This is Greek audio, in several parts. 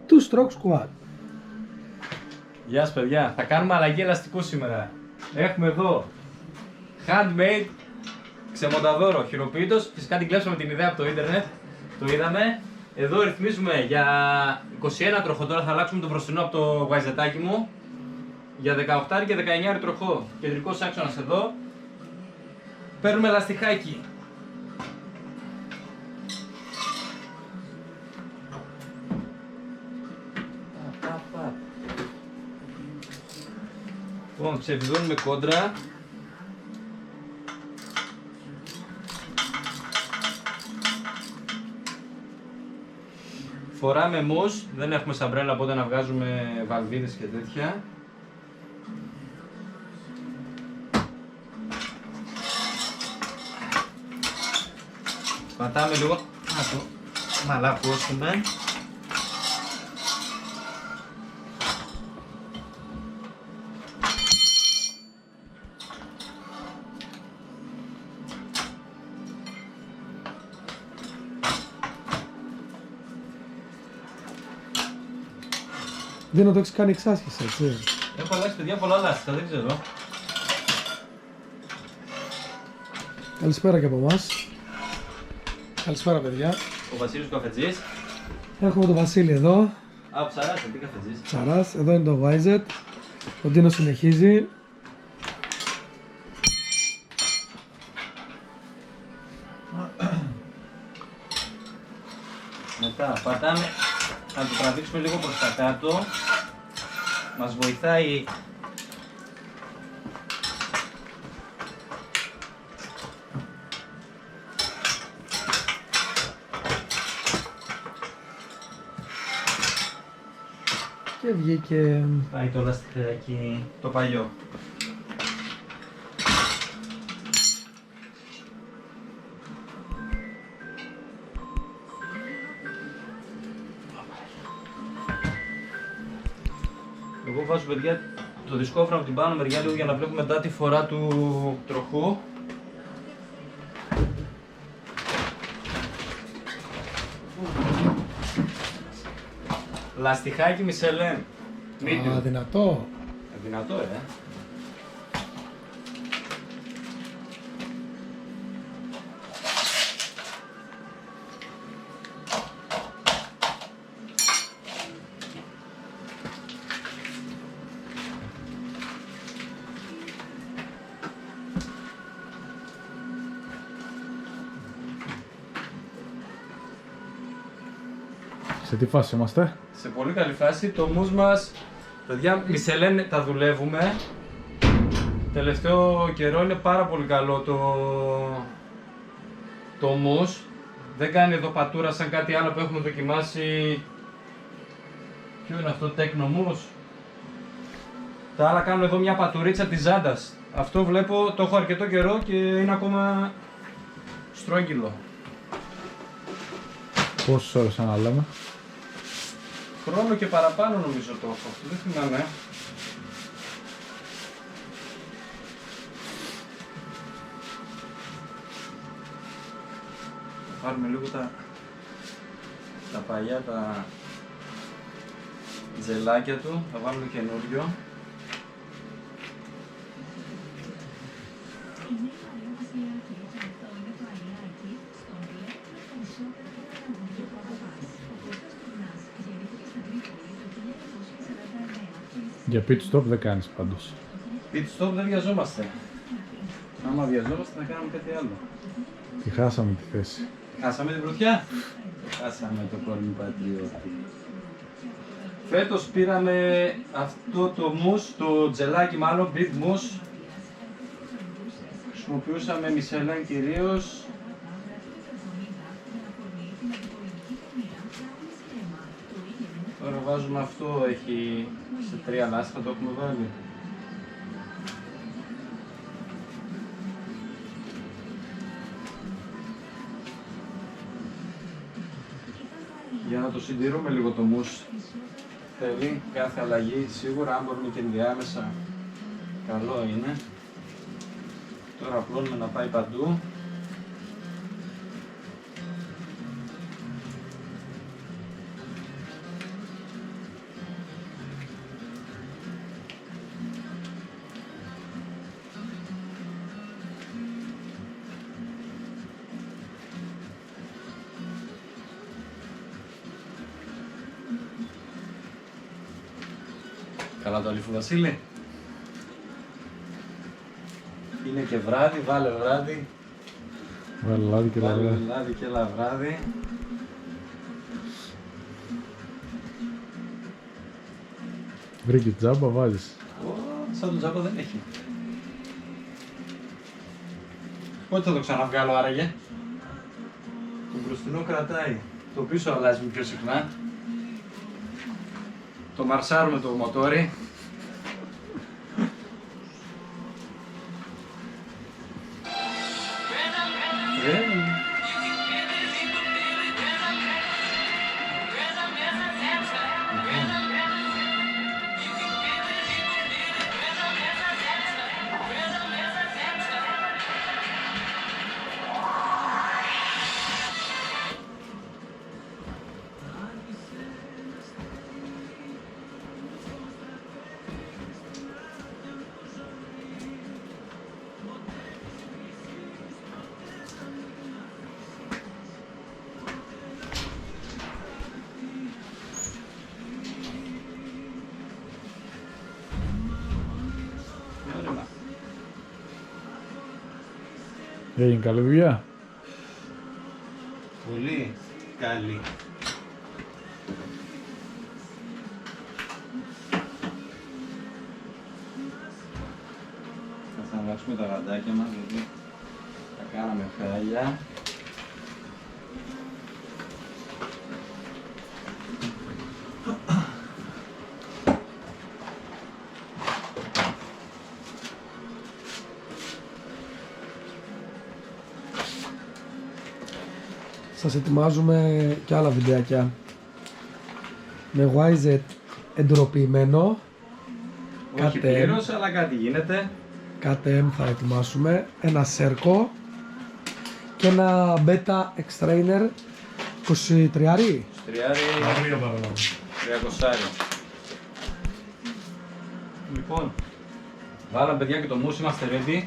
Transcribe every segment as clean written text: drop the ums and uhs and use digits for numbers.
Two stroke squat. Γεια σας παιδιά, θα κάνουμε αλλαγή ελαστικού σήμερα. Έχουμε εδώ handmade ξεμονταδόρο χειροποίητος. Φυσικά την κλέψαμε την ιδέα από το ίντερνετ. Το είδαμε. Εδώ ρυθμίζουμε για 21 τροχό. Τώρα θα αλλάξουμε το μπροστινό από το γουαϊζετάκι μου. Για 18 και 19 τροχό. Κεντρικός άξονας εδώ. Παίρνουμε ελαστιχάκι. Λοιπόν, ξεβιδώνουμε κόντρα. Φοράμε μους, δεν έχουμε σαμπρέλα οπότε να βγάζουμε βαλβίδες και τέτοια. Πατάμε λίγο να το μαλακώσουμε. Δεν το έχεις κάνει εξάσκηση, έτσι. Έχω αλλάξει παιδιά πολλά λάστιχα, δεν ξέρω. Καλησπέρα και από εμάς. Καλησπέρα παιδιά. Ο Βασίλης Καφετζής. Έχουμε τον Βασίλη εδώ. Α, Ψαράς, τι Καφετζής. Ψαράς, εδώ είναι το Wizet. Ο Ντίνος συνεχίζει. Μετά πατάμε να το τραβήξουμε λίγο προς τα κάτω. Μας βοηθάει Και βγήκε. πάει το λαστιχάκι το παλιό. Εγώ βάζω παιδιά το δισκόφρενο από την πάνω μεριά λίγο για να βλέπουμε μετά τη φορά του τροχού. Λαστιχάκι Michelin. Α, δυνατό. Δυνατό, Σε τι φάση είμαστε? Σε πολύ καλή φάση. Το μους μας, παιδιά, Michelin τα δουλεύουμε. Τελευταίο καιρό είναι πάρα πολύ καλό το μους. Δεν κάνει εδώ πατούρα σαν κάτι άλλο που έχουμε δοκιμάσει. Ποιο είναι αυτό, Tecno Mousse. Τα άλλα κάνουν εδώ μια πατουρίτσα της ζάντας. Αυτό βλέπω, το έχω αρκετό καιρό και είναι ακόμα στρόγγυλο. Πόσες ώρες ανάλαμε? Χρόνο και παραπάνω νομίζω το έχω, αυτό δεν θυμάμαι. Θα πάρουμε λίγο τα παλιά, τα τζελάκια του, θα βάλουμε καινούριο. Για pit stop δεν κάνεις πάντως. Pit stop δεν βιαζόμαστε. Άμα βιαζόμαστε θα κάνουμε κάτι άλλο. Τη χάσαμε τη θέση. Χάσαμε την πρωτιά. Χάσαμε το κόρμι πατριώτη. Φέτος πήραμε αυτό το μους, το τζελάκι μάλλον, big mousse. Χρησιμοποιούσαμε Michelin κυρίως. Τώρα βάζουμε αυτό, έχει σε 3 λάστιχα το έχουμε βάλει. Για να το συντηρούμε λίγο το μους. Θέλει κάθε αλλαγή, σίγουρα αν μπορούμε και ενδιάμεσα, καλό είναι. Τώρα απλώνουμε να πάει παντού. καλά το αλήφου Βασίλη. Είναι και βράδυ, βάλε βράδυ. Βάλε λάδι και Βάλε λαδί. λάδι και λαβράδι. Βρήκε τζάμπα, βάζεις. Σαν τον τζάμπα δεν έχει. Πότε θα το ξαναβγάλω άραγε? Το μπροστινό κρατάει. Το πίσω αλλάζει πιο συχνά. Το μαρσάρουμε το μοτόρι. Έγινε καλή δουλειά. Πολύ καλή. Θα αλλάξουμε τα γαντάκια μας γιατί τα κάναμε χάλια. Σας ετοιμάζουμε και άλλα βιντεάκια με YZ εντροποιημένο. Όχι KTM. πλήρως, αλλά κάτι γίνεται. KTM θα ετοιμάσουμε, ένα Serco και ένα Beta X-Trainer 23. Στριάρι, 300. Λοιπόν, βάλαμε παιδιά και το μουσι, είμαστε ready.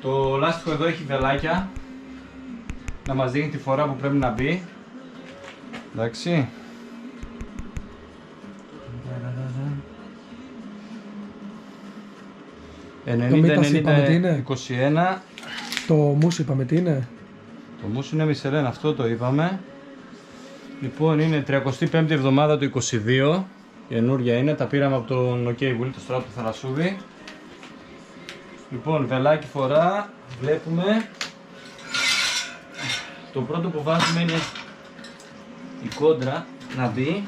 Το λάστιχο εδώ έχει βελάκια να μας δείχνει τη φορά που πρέπει να μπει. Εντάξει. Το Mitas είπαμε τι είναι? 21. Το μουσι είπαμε τι είναι? Το μουσι είναι Michelin, αυτό το είπαμε. Λοιπόν, είναι 35η εβδομάδα του 22. Καινούρια είναι, τα πήραμε από τον OK Wheel, το στράτο του Θανασούδη. Λοιπόν, βελάκι φορά, βλέπουμε. Το πρώτο που βάζουμε είναι η κόντρα να μπει.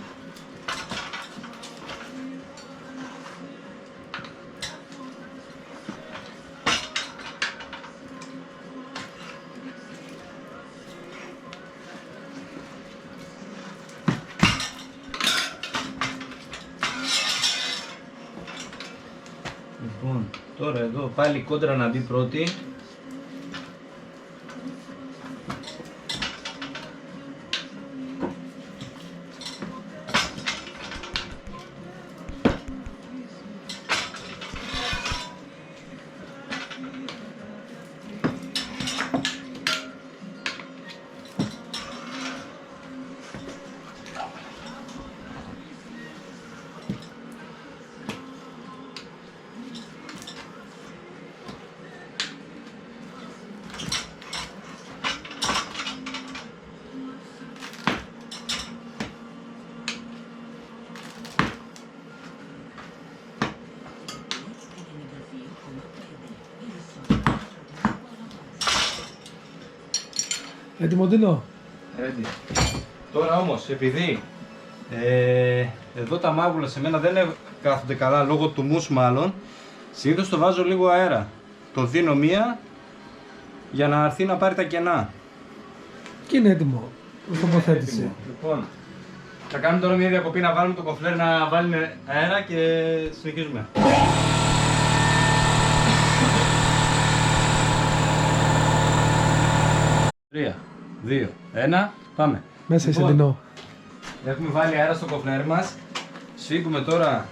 Λοιπόν, τώρα εδώ πάλι η κόντρα να μπει πρώτη. Έτοιμο Ντίνο? Ready. Τώρα όμως, επειδή εδώ τα μάγουλα σε μένα δεν κάθονται καλά λόγω του μους μάλλον, συνήθως το βάζω λίγο αέρα. Το δίνω μία για να έρθει να πάρει τα κενά. Και είναι έτοιμο. Τοποθέτηση. Έτοιμο. Λοιπόν, θα κάνουμε τώρα μια διακοπή να βάλουμε το κοφλέρ να βάλει αέρα και συνεχίζουμε. 3, 2, 1, πάμε. Μέσα είσαι Λοιπόν, Ντίνο. Έχουμε βάλει αέρα στο κοφλέρ μας. Σφίγγουμε τώρα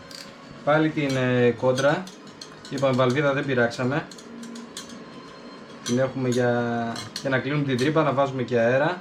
πάλι την κόντρα. Είπαμε βαλβίδα δεν πειράξαμε. Την έχουμε για να κλείνουμε την τρύπα, να βάζουμε και αέρα.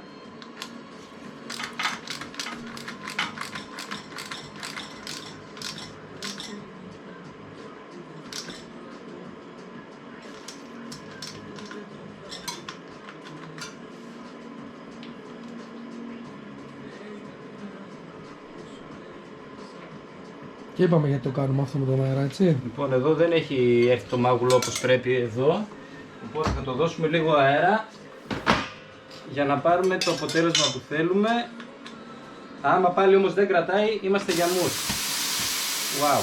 Και είπαμε γιατί το κάνουμε αυτό με τον αέρα, έτσι. Λοιπόν, εδώ δεν έχει έρθει το μάγουλο όπως πρέπει εδώ. Οπότε θα το δώσουμε λίγο αέρα για να πάρουμε το αποτέλεσμα που θέλουμε. Άμα πάλι όμως δεν κρατάει, είμαστε για μους. Wow.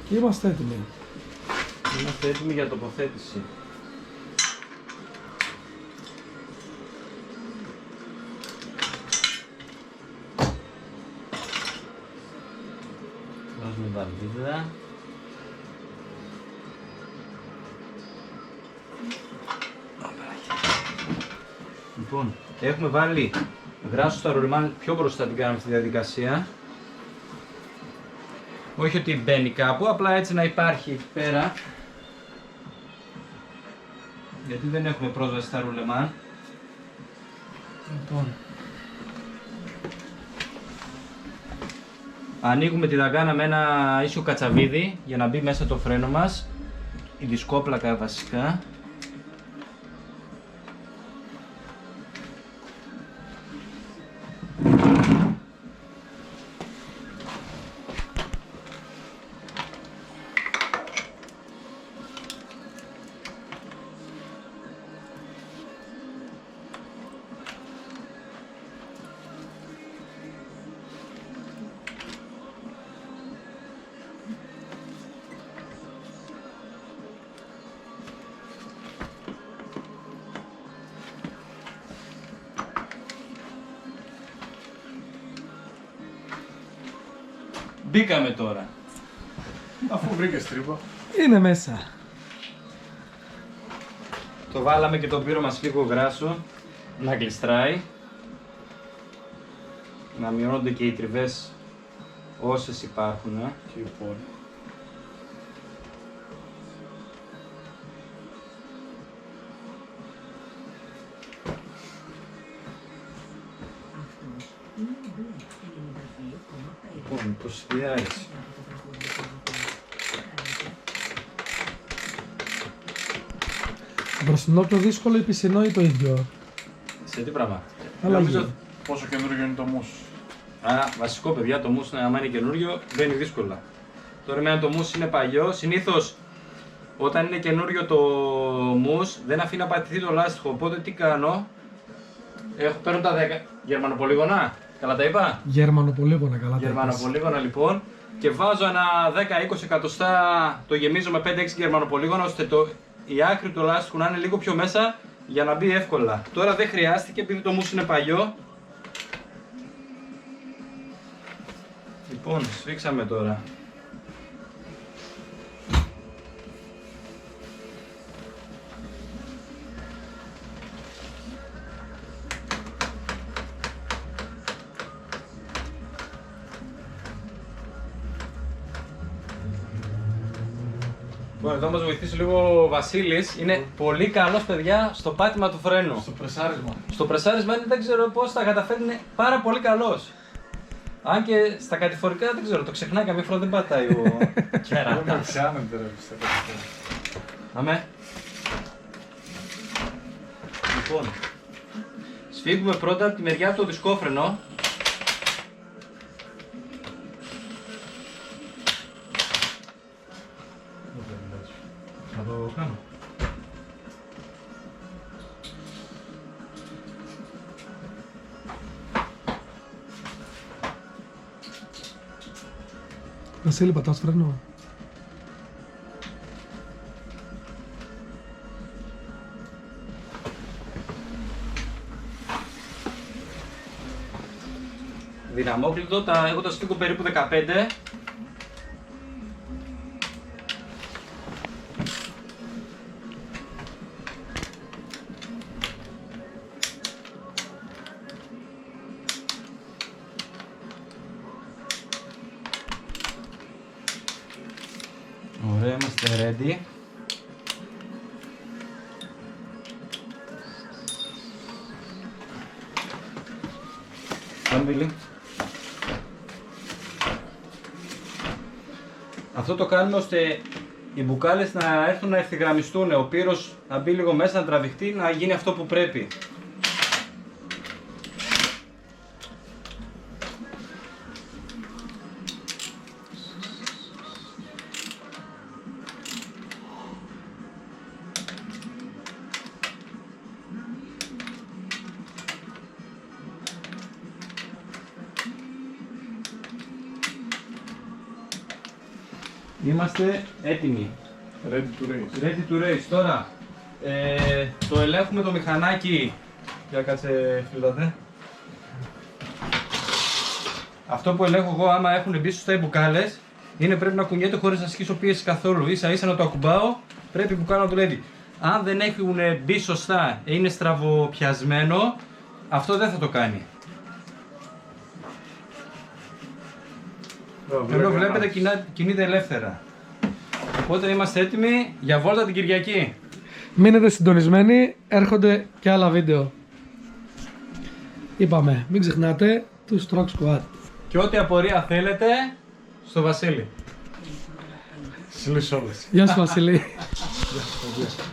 Και είμαστε έτοιμοι. Είμαστε έτοιμοι για τοποθέτηση. Βάζουμε βαλβίδα. Λοιπόν, έχουμε βάλει γράσο στα ρουλεμάν πιο μπροστά την κάνουμε στη διαδικασία. Όχι ότι μπαίνει κάπου, απλά έτσι να υπάρχει εκεί πέρα. Γιατί δεν έχουμε πρόσβαση στα ρουλεμάν. Λοιπόν. Ανοίγουμε τη δαγκάνα με ένα ίσιο κατσαβίδι για να μπει μέσα το φρένο μας. Η δισκόπλακα βασικά. Μπήκαμε τώρα. Αφού βρήκες τρύπα. Είναι μέσα. Το βάλαμε και το πύρο μας λίγο γράσο να γλιστράει. Να μειώνονται και οι τριβές όσες υπάρχουν. Και λοιπόν. Λοιπόν, προσφυδιάζει. Το μπροστινό πιο δύσκολο ή πισινό ή το ίδιο. Σε τι πράγμα? Αλλαγή. Πόσο καινούργιο είναι το μους. Βασικό παιδιά, το μους άμα είναι καινούριο μπαίνει δύσκολα. Τώρα εμένα το μους είναι παλιό. Συνήθως όταν είναι καινούριο το μους δεν αφήνει να πατηθεί το λάστιχο. Οπότε τι κάνω? Παίρνω τα 10 γερμανοπολίγωνα. Καλά τα είπα? Γερμανοπολίγωνα, καλά τα είπες. Γερμανοπολίγωνα λοιπόν. Και βάζω ένα 10-20 εκατοστά, το γεμίζω με 5-6 γερμανοπολίγωνα ώστε η άκρη του λάστιχου να είναι λίγο πιο μέσα για να μπει εύκολα. Τώρα δεν χρειάστηκε επειδή το μους είναι παλιό. Λοιπόν, σφίξαμε τώρα. Λοιπόν, εδώ μας βοηθήσει λίγο ο Βασίλης. Είναι πολύ καλός παιδιά στο πάτημα του φρένου. Στο πρεσάρισμα. Στο πρεσάρισμα δεν ξέρω πώς τα καταφέρνει, είναι πάρα πολύ καλός. Αν και στα κατηφορικά δεν ξέρω, το ξεχνάει καμία φορά, δεν πατάει ο Δεν κερατάς. με πιάνετε ρε πιστεύω. Αμέ. Λοιπόν, σφίγγουμε πρώτα από τη μεριά από το δισκόφρενο. Θα το κάνω. Βασίλη, πατάς φρένο. Δυναμόκλητο, εγώ τα σφίγγω περίπου 15. Ωραία, είμαστε ready. Πάμε, Βίλη. Αυτό το κάνουμε ώστε οι μπουκάλες να έρθουν να ευθυγραμμιστούν, ο πύρος να μπει λίγο μέσα, να τραβηχτεί, να γίνει αυτό που πρέπει. Είμαστε έτοιμοι. Ready to race. Ready to race. Τώρα το ελέγχουμε το μηχανάκι. Για κάτσε φίλατε. Αυτό που ελέγχω εγώ, άμα έχουν μπει σωστά οι μπουκάλες, είναι πρέπει να κουνιέται χωρίς να ασκήσω πίεση καθόλου. Ίσα ίσα να το ακουμπάω, πρέπει η μπουκάλα να δουλεύει. Αν δεν έχουν μπει σωστά, είναι στραβοπιασμένο, αυτό δεν θα το κάνει. Εδώ βλέπετε κινείται ελεύθερα. Οπότε είμαστε έτοιμοι για βόλτα την Κυριακή. Μείνετε συντονισμένοι, έρχονται και άλλα βίντεο. Είπαμε, μην ξεχνάτε του Stroke Squad. Και ό,τι απορία θέλετε, στο Βασίλη. Συλλήσεις όλες. Γεια σου Βασίλη. Γεια σας, παιδιά.